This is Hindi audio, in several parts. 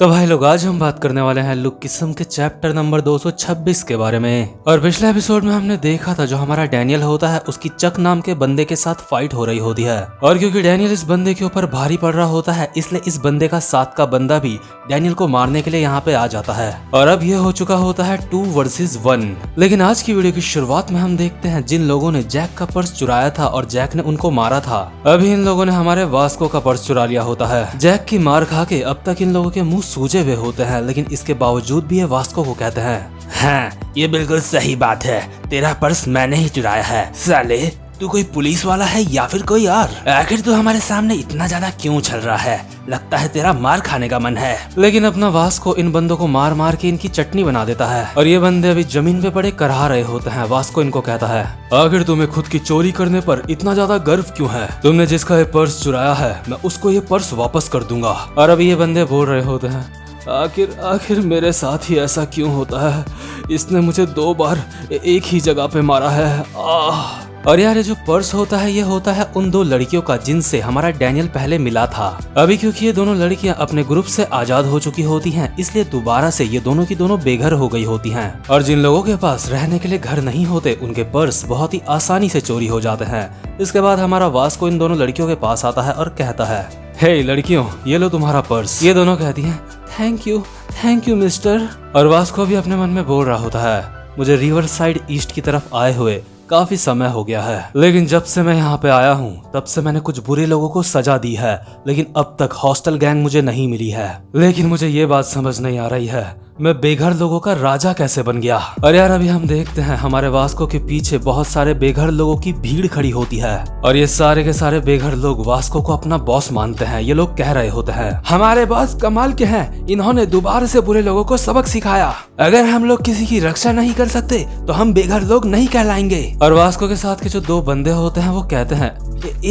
तो भाई लोग, आज हम बात करने वाले हैं लुक किस्म के चैप्टर नंबर 226 के बारे में। और पिछले एपिसोड में हमने देखा था जो हमारा डैनियल होता है उसकी चक नाम के बंदे के साथ फाइट हो रही होती है, और क्योंकि डैनियल इस बंदे के ऊपर भारी पड़ रहा होता है इसलिए इस बंदे का साथ का बंदा भी डैनियल को मारने के लिए यहाँ पे आ जाता है। और अब ये हो चुका होता है 2 वर्सेस 1। लेकिन आज की वीडियो की शुरुआत में हम देखते हैं जिन लोगों ने जैक का पर्स चुराया था और जैक ने उनको मारा था, अभी इन लोगों ने हमारे वास्को का पर्स चुरा लिया होता है। जैक की मार खा के अब तक इन लोगों के मुंह सूजे हुए होते हैं, लेकिन इसके बावजूद भी ये वास्को को कहते हैं, हाँ ये बिल्कुल सही बात है, तेरा पर्स मैंने ही चुराया है। साले तू कोई पुलिस वाला है या फिर कोई और? आखिर तू हमारे सामने इतना ज्यादा क्यों उछल रहा है? लगता है तेरा मार खाने का मन है। लेकिन अपना वास्को इन बंदों को मार मार के इनकी चटनी बना देता है, और ये बंदे अभी जमीन पे पड़े करहा रहे होते हैं। वास्को इनको कहता है, आखिर तुम्हें खुद की चोरी करने पर इतना ज्यादा गर्व क्यों है? तुमने जिसका ये पर्स चुराया है मैं उसको ये पर्स वापस कर दूंगा। और अभी ये बंदे बोल रहे होते हैं, आखिर मेरे साथ ही ऐसा क्यों होता है? इसने मुझे 2 बार एक ही जगह पे मारा है। और यार ये जो पर्स होता है ये होता है उन 2 लड़कियों का जिनसे हमारा डैनियल पहले मिला था। अभी क्योंकि ये दोनों लड़कियां अपने ग्रुप से आजाद हो चुकी होती हैं, इसलिए दोबारा से ये दोनों की दोनों बेघर हो गई होती हैं। और जिन लोगों के पास रहने के लिए घर नहीं होते उनके पर्स बहुत ही आसानी से चोरी हो जाते हैं। इसके बाद हमारा वास्को इन दोनों लड़कियों के पास आता है और कहता है, हे लड़कियों ये लो तुम्हारा पर्स। ये दोनों कहती हैं, थैंक यू मिस्टर। और वास्को भी अपने मन में बोल रहा होता है, मुझे रिवर साइड ईस्ट की तरफ आए हुए काफी समय हो गया है, लेकिन जब से मैं यहाँ पे आया हूँ तब से मैंने कुछ बुरे लोगों को सजा दी है, लेकिन अब तक हॉस्टल गैंग मुझे नहीं मिली है। लेकिन मुझे ये बात समझ नहीं आ रही है मैं बेघर लोगों का राजा कैसे बन गया। और यार अभी हम देखते हैं हमारे वास्को के पीछे बहुत सारे बेघर लोगों की भीड़ खड़ी होती है, और ये सारे के सारे बेघर लोग वास्को को अपना बॉस मानते हैं। ये लोग कह रहे होते हैं, हमारे बॉस कमाल के हैं, इन्होंने दोबारा से बुरे लोगों को सबक सिखाया। अगर हम लोग किसी की रक्षा नहीं कर सकते तो हम बेघर लोग नहीं कहलाएंगे। और वास्को के साथ के जो 2 बंदे होते हैं वो कहते हैं,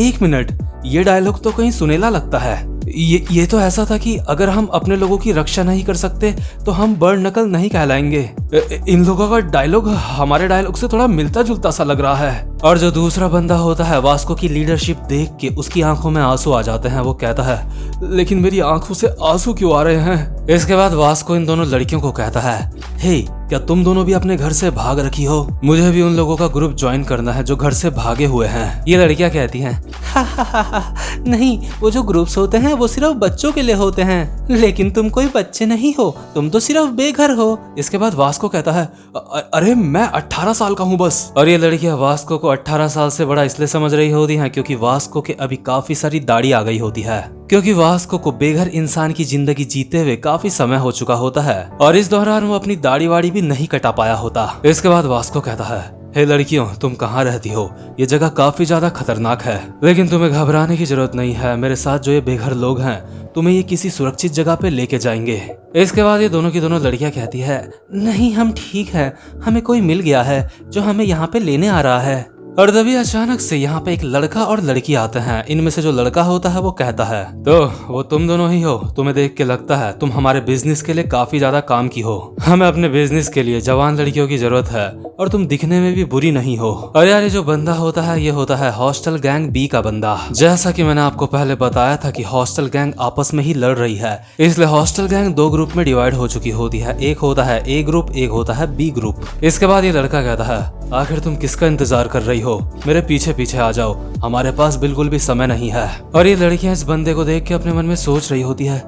1 मिनट, ये डायलॉग तो कहीं सुनेला लगता है। ये तो ऐसा था कि अगर हम अपने लोगों की रक्षा नहीं कर सकते तो हम बर्ड नकल नहीं कहलाएंगे। इन लोगों का डायलॉग हमारे डायलॉग से थोड़ा मिलता जुलता सा लग रहा है। और जो दूसरा बंदा होता है वास्को की लीडरशिप देख के उसकी आंखों में आंसू आ जाते हैं। वो कहता है, लेकिन मेरी आंखों से आंसू क्यों आ रहे हैं? इसके बाद वास्को इन दोनों लड़कियों को कहता है, हे क्या तुम दोनों भी अपने घर से भाग रखी हो? मुझे भी उन लोगों का ग्रुप ज्वाइन करना है जो घर से भागे हुए हैं। ये लड़कियां कहती हैं, नहीं, वो जो ग्रुप्स होते हैं वो सिर्फ बच्चों के लिए होते हैं, लेकिन तुम कोई बच्चे नहीं हो, तुम तो सिर्फ बेघर हो। इसके बाद वास्को कहता है, अरे मैं 18 साल का हूँ बस। और ये लड़कियां वास्को को 18 साल से बड़ा इसलिए समझ रही होती हैं क्योंकि वास्को के अभी काफी सारी दाढ़ी आ गई होती है, क्योंकि वास्को को बेघर इंसान की जिंदगी जीते हुए काफी समय हो चुका होता है, और इस दौरान वो अपनी दाढ़ी वाड़ी भी नहीं कटा पाया होता। इसके बाद वास्को कहता है, हे लड़कियों तुम कहाँ रहती हो? ये जगह काफी ज्यादा खतरनाक है, लेकिन तुम्हें घबराने की जरूरत नहीं है। मेरे साथ जो ये बेघर लोग हैं तुम्हें ये किसी सुरक्षित जगह पे लेके जाएंगे। इसके बाद ये दोनों की दोनों लड़कियां कहती है, नहीं हम ठीक है, हमें कोई मिल गया है जो हमें यहाँ पे लेने आ रहा है। और तभी अचानक से यहाँ पे एक लड़का और लड़की आते हैं। इनमें से जो लड़का होता है वो कहता है, तो वो तुम दोनों ही हो? तुम्हें देख के लगता है तुम हमारे बिजनेस के लिए काफी ज्यादा काम की हो। हमें अपने बिजनेस के लिए जवान लड़कियों की जरूरत है, और तुम दिखने में भी बुरी नहीं हो। और यार ये जो बंदा होता है ये होता है हॉस्टल गैंग बी का बंदा। जैसा कि मैंने आपको पहले बताया था कि हॉस्टल गैंग आपस में ही लड़ रही है, इसलिए हॉस्टल गैंग 2 ग्रुप में डिवाइड हो चुकी होती है। एक होता है ए ग्रुप, एक होता है बी ग्रुप। इसके बाद ये लड़का कहता है, आखिर तुम किसका इंतजार कर रही हो? मेरे पीछे पीछे आ जाओ, हमारे पास बिल्कुल भी समय नहीं है। और ये लड़कियां इस बंदे को देख के अपने मन में सोच रही होती है,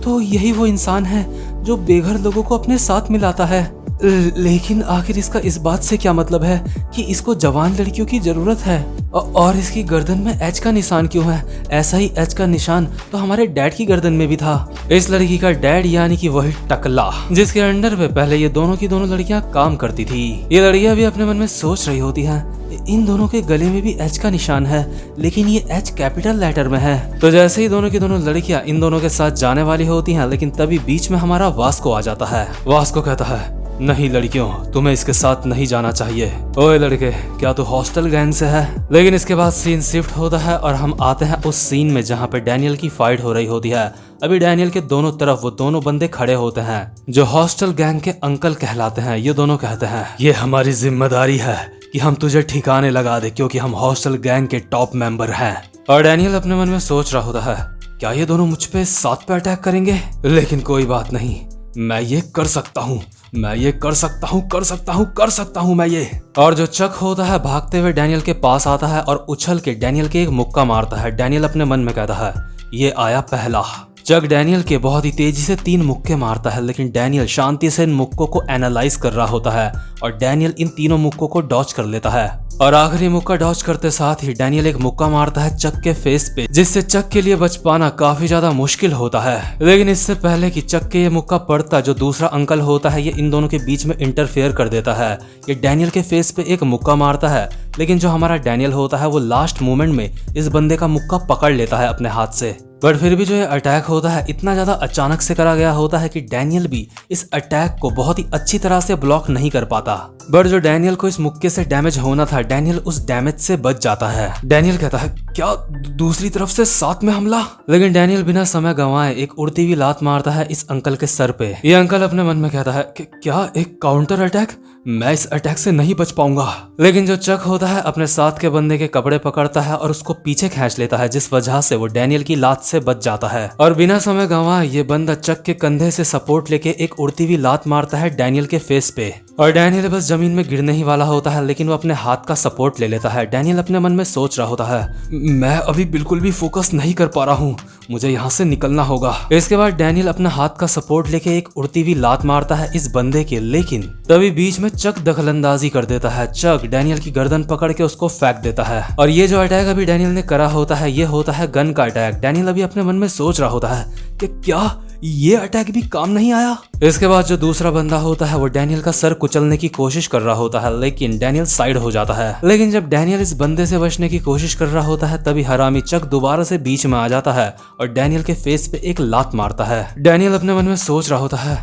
तो यही वो इंसान है जो बेघर लोगों को अपने साथ मिलाता है। लेकिन आखिर इसका इस बात से क्या मतलब है कि इसको जवान लड़कियों की जरूरत है? और इसकी गर्दन में एच का निशान क्यों है? ऐसा ही एच का निशान तो हमारे डैड की गर्दन में भी था। इस लड़की का डैड यानी कि वही टकला, जिसके अंडर पे पहले ये दोनों की दोनों लड़कियां काम करती थी। ये लड़कियां भी अपने मन में सोच रही होती हैं, इन दोनों के गले में भी एच का निशान है, लेकिन ये एच कैपिटल लेटर में है। तो जैसे ही दोनों की दोनों लड़कियां इन दोनों के साथ जाने वाली होती हैं, लेकिन तभी बीच में हमारा वास्को आ जाता है। वास्को कहता है, नहीं लड़कियों तुम्हें इसके साथ नहीं जाना चाहिए। ओए लड़के क्या तू हॉस्टल गैंग से है? लेकिन इसके बाद सीन शिफ्ट होता है और हम आते हैं उस सीन में जहाँ पे डैनियल की फाइट हो रही होती है। अभी डैनियल के दोनों तरफ वो दोनों बंदे खड़े होते हैं जो हॉस्टल गैंग के अंकल कहलाते हैं। ये दोनों कहते हैं, ये हमारी जिम्मेदारी है कि हम तुझे ठिकाने लगा दे क्योंकि हम हॉस्टल गैंग के टॉप मेंबर हैं। और डैनियल अपने मन में सोच रहा होता है, क्या ये दोनों मुझ पे साथ पे अटैक करेंगे? लेकिन कोई बात नहीं, मैं ये कर सकता हूँ, मैं ये कर सकता हूँ, कर सकता हूँ, कर सकता हूँ मैं ये। और जो चक होता है भागते हुए डैनियल के पास आता है और उछल के डैनियल के एक मुक्का मारता है। डैनियल अपने मन में कहता है, ये आया पहला। चक डैनियल के बहुत ही तेजी से 3 मुक्के मारता है, लेकिन डैनियल शांति से इन मुक्कों को एनालाइज कर रहा होता है और डैनियल इन तीनों मुक्कों को डॉज कर लेता है। और आखिरी मुक्का डॉज करते साथ ही डैनियल एक मुक्का मारता है चक के फेस पे, जिससे चक के लिए बच पाना काफी ज्यादा मुश्किल होता है। लेकिन इससे पहले कि चक के ये मुक्का पड़ता, जो दूसरा अंकल होता है ये इन दोनों के बीच में इंटरफेयर कर देता है। ये डैनियल के फेस पे एक मुक्का मारता है, लेकिन जो हमारा डैनियल होता है वो लास्ट मोमेंट में इस बंदे का मुक्का पकड़ लेता है अपने हाथ से। बट फिर भी जो ये अटैक होता है इतना ज्यादा अचानक से करा गया होता है कि डैनियल भी इस अटैक को बहुत ही अच्छी तरह से ब्लॉक नहीं कर पाता। बट जो डैनियल को इस मुक्के से डैमेज होना था, डैनियल उस डैमेज से बच जाता है। डैनियल कहता है, क्या दूसरी तरफ से साथ में हमला? लेकिन डैनियल बिना समय गंवाए एक उड़ती हुई लात मारता है इस अंकल के सर पे। ये अंकल अपने मन में कहता है कि क्या एक काउंटर अटैक? मैं इस अटैक से नहीं बच पाऊंगा। लेकिन जो चक होता है अपने साथ के बंदे के कपड़े पकड़ता है और उसको पीछे खींच लेता है, जिस वजह से वो डैनियल की लात से बच जाता है। और बिना समय गंवाए ये बंदा चक के कंधे से सपोर्ट लेके एक उड़ती हुई लात मारता है डैनियल के फेस पे। और डैनियल बस जमीन में गिरने ही वाला होता है, लेकिन वो अपने हाथ का सपोर्ट ले लेता है। डैनियल अपने मन में सोच रहा होता है, मैं अभी बिल्कुल भी फोकस नहीं कर पा रहा हूँ, मुझे यहाँ से निकलना होगा। इसके बाद डैनियल अपना हाथ का सपोर्ट लेके एक उड़ती हुई लात मारता है इस बंदे के, लेकिन तभी बीच में चक दखलंदाजी कर देता है। चक डैनियल की गर्दन पकड़ के उसको फेंक देता है। और ये जो अटैक अभी डैनियल ने करा होता है ये होता है गन का अटैक। डैनियल अभी अपने मन में सोच रहा होता है कि क्या ये अटैक भी काम नहीं आया? इसके बाद जो दूसरा बंदा होता है वो डैनियल का सर कुचलने की कोशिश कर रहा होता है, लेकिन डैनियल साइड हो जाता है। लेकिन जब डैनियल इस बंदे से बचने की कोशिश कर रहा होता है तभी हरामी चक दोबारा से बीच में आ जाता है और डैनियल के फेस पे एक लात मारता है। डैनियल अपने मन में सोच रहा होता है,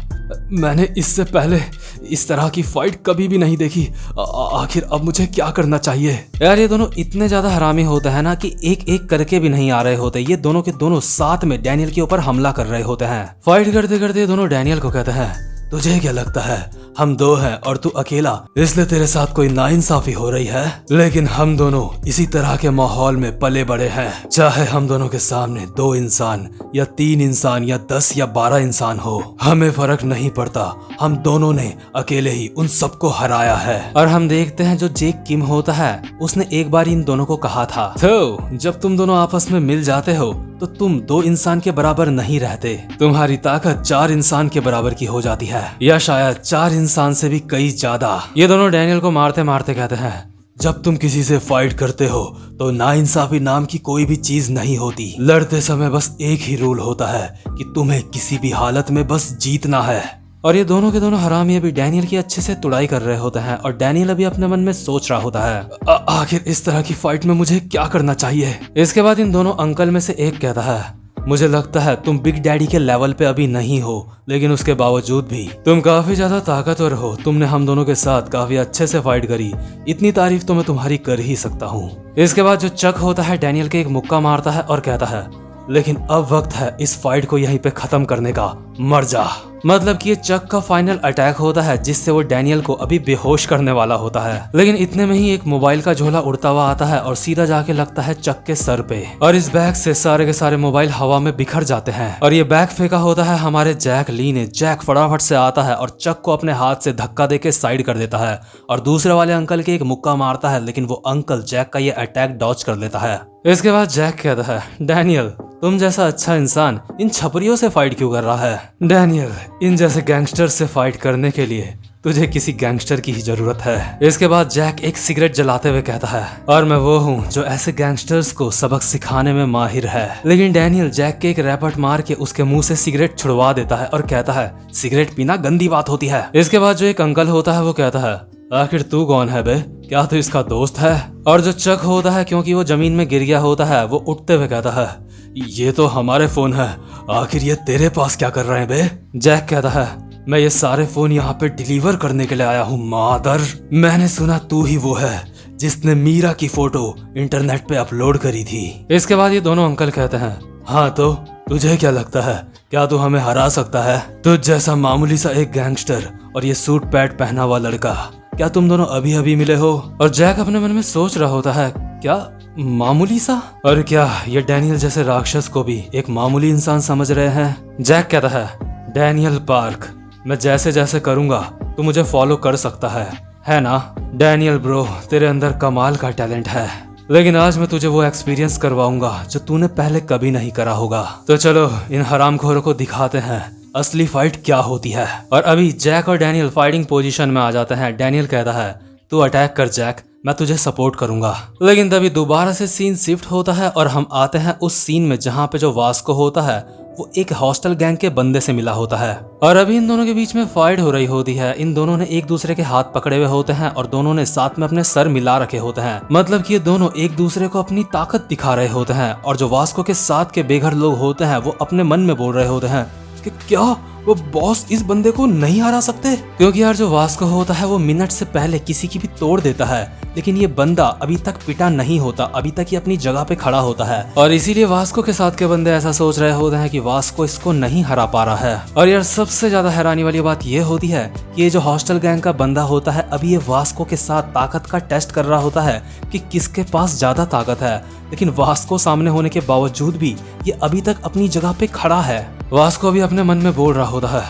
मैंने इससे पहले इस तरह की फाइट कभी भी नहीं देखी, आखिर अब मुझे क्या करना चाहिए? यार ये दोनों इतने ज्यादा हरामी होते हैं ना कि एक एक करके भी नहीं आ रहे होते। ये दोनों के दोनों साथ में डैनियल के ऊपर हमला कर रहे होते हैं। फाइट करते करते दोनों डैनियल को कहते हैं, तुझे क्या लगता है हम 2 हैं और तू अकेला, इसलिए तेरे साथ कोई नाइंसाफी हो रही है? लेकिन हम दोनों इसी तरह के माहौल में पले बड़े हैं। चाहे हम दोनों के सामने 2 इंसान या 3 इंसान या 10 या 12 इंसान हो, हमें फर्क नहीं पड़ता। हम दोनों ने अकेले ही उन सबको हराया है। और हम देखते हैं जो जेक किम होता है उसने एक बार इन दोनों को कहा था, तो जब तुम दोनों आपस में मिल जाते हो तो तुम 2 इंसान के बराबर नहीं रहते, तुम्हारी ताकत 4 इंसान के बराबर की हो जाती है, या शायद 4 इंसान से भी कई ज्यादा। ये दोनों डैनियल को मारते मारते कहते हैं, जब तुम किसी से फाइट करते हो तो नाइंसाफी नाम की कोई भी चीज नहीं होती। लड़ते समय बस एक ही रूल होता है कि तुम्हें किसी भी हालत में बस जीतना है। और ये दोनों के दोनों हरामी अभी डैनियल की अच्छे से तुड़ाई कर रहे होते हैं और डैनियल अभी अपने मन में सोच रहा होता है, आखिर इस तरह की फाइट में मुझे क्या करना चाहिए? इसके बाद इन दोनों अंकल में से एक कहता है, मुझे लगता है तुम बिग डैडी के लेवल पे अभी नहीं हो, लेकिन उसके बावजूद भी तुम काफी ज्यादा ताकतवर हो। तुमने हम दोनों के साथ काफी अच्छे से फाइट करी, इतनी तारीफ तो मैं तुम्हारी कर ही सकता हूँ। इसके बाद जो चक होता है डैनियल के एक मुक्का मारता है और कहता है, लेकिन अब वक्त है इस फाइट को यहीं पे खत्म करने का, मर जा। मतलब कि ये चक का फाइनल अटैक होता है जिससे वो डैनियल को अभी बेहोश करने वाला होता है। लेकिन इतने में ही एक मोबाइल का झोला उड़ता हुआ आता है और सीधा जाके लगता है चक के सर पे, और इस बैग से सारे के सारे मोबाइल हवा में बिखर जाते हैं। और ये बैग फेंका होता है हमारे जैक ली ने। जैक फटाफट से आता है और चक को अपने हाथ से धक्का देके साइड कर देता है और दूसरे वाले अंकल के एक मुक्का मारता है, लेकिन वो अंकल जैक का ये अटैक डॉज कर लेता है। इसके बाद जैक कहता है, डैनियल तुम जैसा अच्छा इंसान इन छपरियों से फाइट क्यों कर रहा है? डैनियल इन जैसे गैंगस्टर से फाइट करने के लिए तुझे किसी गैंगस्टर की ही जरूरत है। इसके बाद जैक एक सिगरेट जलाते हुए कहता है, और मैं वो हूँ जो ऐसे गैंगस्टर्स को सबक सिखाने में माहिर है। लेकिन डैनियल जैक के एक रैपट मार के उसके मुंह से सिगरेट छुड़वा देता है और कहता है, सिगरेट पीना गंदी बात होती है। इसके बाद जो एक अंकल होता है वो कहता है, आखिर तू कौन है बे? क्या तू इसका दोस्त है? और जो चक होता है क्योंकि वो जमीन में गिर गया होता है वो उठते हुए कहता है, ये तो हमारे फोन है, आखिर ये तेरे पास क्या कर रहे हैं बे? जैक कहता है, मैं ये सारे फोन यहाँ पे डिलीवर करने के लिए आया हूँ मादर। मैंने सुना तू ही वो है जिसने मीरा की फोटो इंटरनेट पे अपलोड करी थी। इसके बाद ये दोनों अंकल कहते हैं, हाँ तो तुझे क्या लगता है, क्या तू हमें हरा सकता है? तुझ जैसा मामूली सा एक गैंगस्टर और ये सूट पैंट पहना हुआ लड़का, क्या तुम दोनों अभी अभी मिले हो? और जैक अपने मन में सोच रहा होता है, क्या मामूली सा? और क्या ये डैनियल जैसे राक्षस को भी एक मामूली इंसान समझ रहे हैं? जैक कहता है, डैनियल पार्क, मैं जैसे जैसे करूंगा तू मुझे फॉलो कर सकता है ना? डैनियल ब्रो, तेरे अंदर कमाल का टैलेंट है, लेकिन आज मैं तुझे वो एक्सपीरियंस करवाऊंगा जो तूने पहले कभी नहीं करा होगा। तो चलो इन हरामखोरों को दिखाते हैं असली फाइट क्या होती है। और अभी जैक और डैनियल फाइटिंग पोजीशन में आ जाते हैं। डैनियल कहता है, तू अटैक कर जैक, मैं तुझे सपोर्ट करूंगा। लेकिन तभी दोबारा से सीन शिफ्ट होता है और हम आते हैं उस सीन में जहाँ पे जो वास्को होता है वो एक हॉस्टल गैंग के बंदे से मिला होता है और अभी इन दोनों के बीच में फाइट हो रही होती है। इन दोनों ने एक दूसरे के हाथ पकड़े हुए होते हैं और दोनों ने साथ में अपने सर मिला रखे होते हैं, मतलब कि ये दोनों एक दूसरे को अपनी ताकत दिखा रहे होते हैं। और जो वास्को के साथ के बेघर लोग होते हैं वो अपने मन में बोल रहे होते हैं कि क्या वो बॉस इस बंदे को नहीं हरा सकते, क्योंकि यार जो वास्को होता है वो मिनट से पहले किसी की भी तोड़ देता है, लेकिन ये बंदा अभी तक पिटा नहीं होता, अभी तक ये अपनी जगह पे खड़ा होता है। और इसीलिए वास्को के साथ के बंदे ऐसा सोच रहे होते हैं कि वास्को इसको नहीं हरा पा रहा है। और यार सबसे ज्यादा हैरानी वाली बात ये होती है कि ये जो हॉस्टल गैंग का बंदा होता है अभी ये वास्को के साथ ताकत का टेस्ट कर रहा होता है कि किसके पास ज्यादा ताकत है, लेकिन वास्को सामने होने के बावजूद भी ये अभी तक अपनी जगह पे खड़ा है। वास्को भी अपने मन में बोल रहा होता है,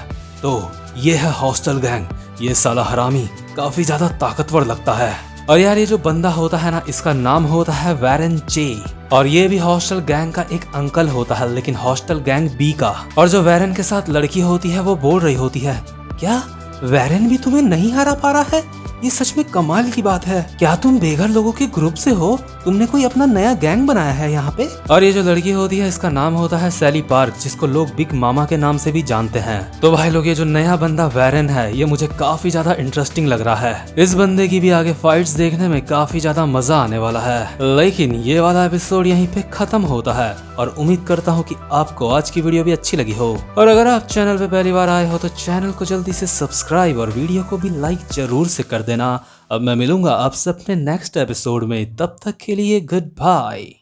तो ये है हॉस्टल गैंग, ये साला हरामी काफी ज्यादा ताकतवर लगता है। और यार ये जो बंदा होता है ना, इसका नाम होता है वैरन चे और ये भी हॉस्टल गैंग का एक अंकल होता है, लेकिन हॉस्टल गैंग बी का। और जो वैरन के साथ लड़की होती है वो बोल रही होती है, क्या वैरन भी तुम्हें नहीं हरा पा रहा है? ये सच में कमाल की बात है। क्या तुम बेघर लोगों के ग्रुप से हो? तुमने कोई अपना नया गैंग बनाया है यहाँ पे? और ये जो लड़की होती है इसका नाम होता है सैली पार्क, जिसको लोग बिग मामा के नाम से भी जानते हैं। तो भाई लोग ये जो नया बंदा वैरन है ये मुझे काफी ज्यादा इंटरेस्टिंग लग रहा है। इस बंदे की भी आगे फाइट्स देखने में काफी ज्यादा मजा आने वाला है। लेकिन ये वाला एपिसोड यहीं पे खत्म होता है और उम्मीद करता हूँ कि आपको आज की वीडियो भी अच्छी लगी हो। और अगर आप चैनल पे पहली बार आए हो तो चैनल को जल्दी से सब्सक्राइब और वीडियो को भी लाइक जरूर से कर देना। अब मैं मिलूंगा आपसे अपने नेक्स्ट एपिसोड में, तब तक के लिए गुड बाय।